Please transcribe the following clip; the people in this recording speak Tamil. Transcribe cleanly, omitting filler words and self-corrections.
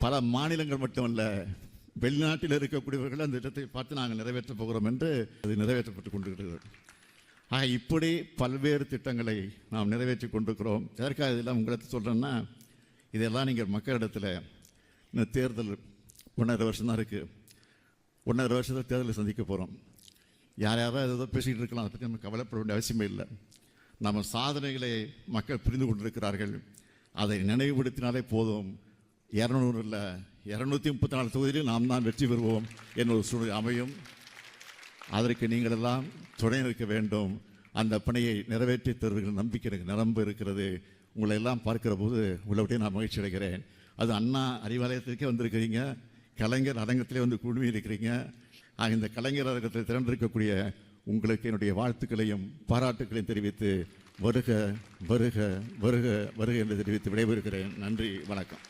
பல மாநிலங்கள் மட்டுமல்ல, வெளிநாட்டில் இருக்கக்கூடியவர்கள் அந்த திட்டத்தை பார்த்து நாங்கள் நிறைவேற்றப் போகிறோம் என்று அது நிறைவேற்றப்பட்டு கொண்டிருக்கிறது. ஆக இப்படி பல்வேறு திட்டங்களை நாம் நிறைவேற்றி கொண்டிருக்கிறோம். எதற்காக இதெல்லாம் உங்களுக்கு சொல்கிறேன்னா, இதெல்லாம் நீங்கள் மக்களிடத்தில் இந்த தேர்தல் 1.5 வருஷம் தான் இருக்குது. 1.5 வருஷத்தில் தேர்தலை சந்திக்க போகிறோம். யாராவது ஏதோ பேசிக்கிட்டு இருக்கலாம், அதை பற்றி நம்ம கவலைப்பட வேண்டிய அவசியமே இல்லை. நம்ம சாதனைகளை மக்கள் புரிந்து கொண்டிருக்கிறார்கள். அதை நினைவுபடுத்தினாலே போதும். 200 இல்லை 234 தொகுதியில் நாம் தான் வெற்றி பெறுவோம் என்னொரு சூழ்நிலை அமையும். அதற்கு நீங்கள் எல்லாம் துணை நிற்க வேண்டும். அந்த பணியை நிறைவேற்றி தருகிற நம்பிக்கை எனக்கு நிரம்ப இருக்கிறது. உங்களை எல்லாம் பார்க்கிற போது உள்ளபடியே நான் மகிழ்ச்சி அடைகிறேன். அது அண்ணா அறிவாலயத்திற்கே வந்திருக்கிறீங்க, கலைஞர் அரங்கத்திலே வந்து குழுமி இருக்கிறீங்க. இந்த கலைஞர் அரங்கத்தில் திரண்டிருக்கக்கூடிய உங்களுக்கு என்னுடைய வாழ்த்துக்களையும் பாராட்டுக்களையும் தெரிவித்து வருக வருக வருக வருக என்று தெரிவித்து விடைபெறுகிறேன். நன்றி, வணக்கம்.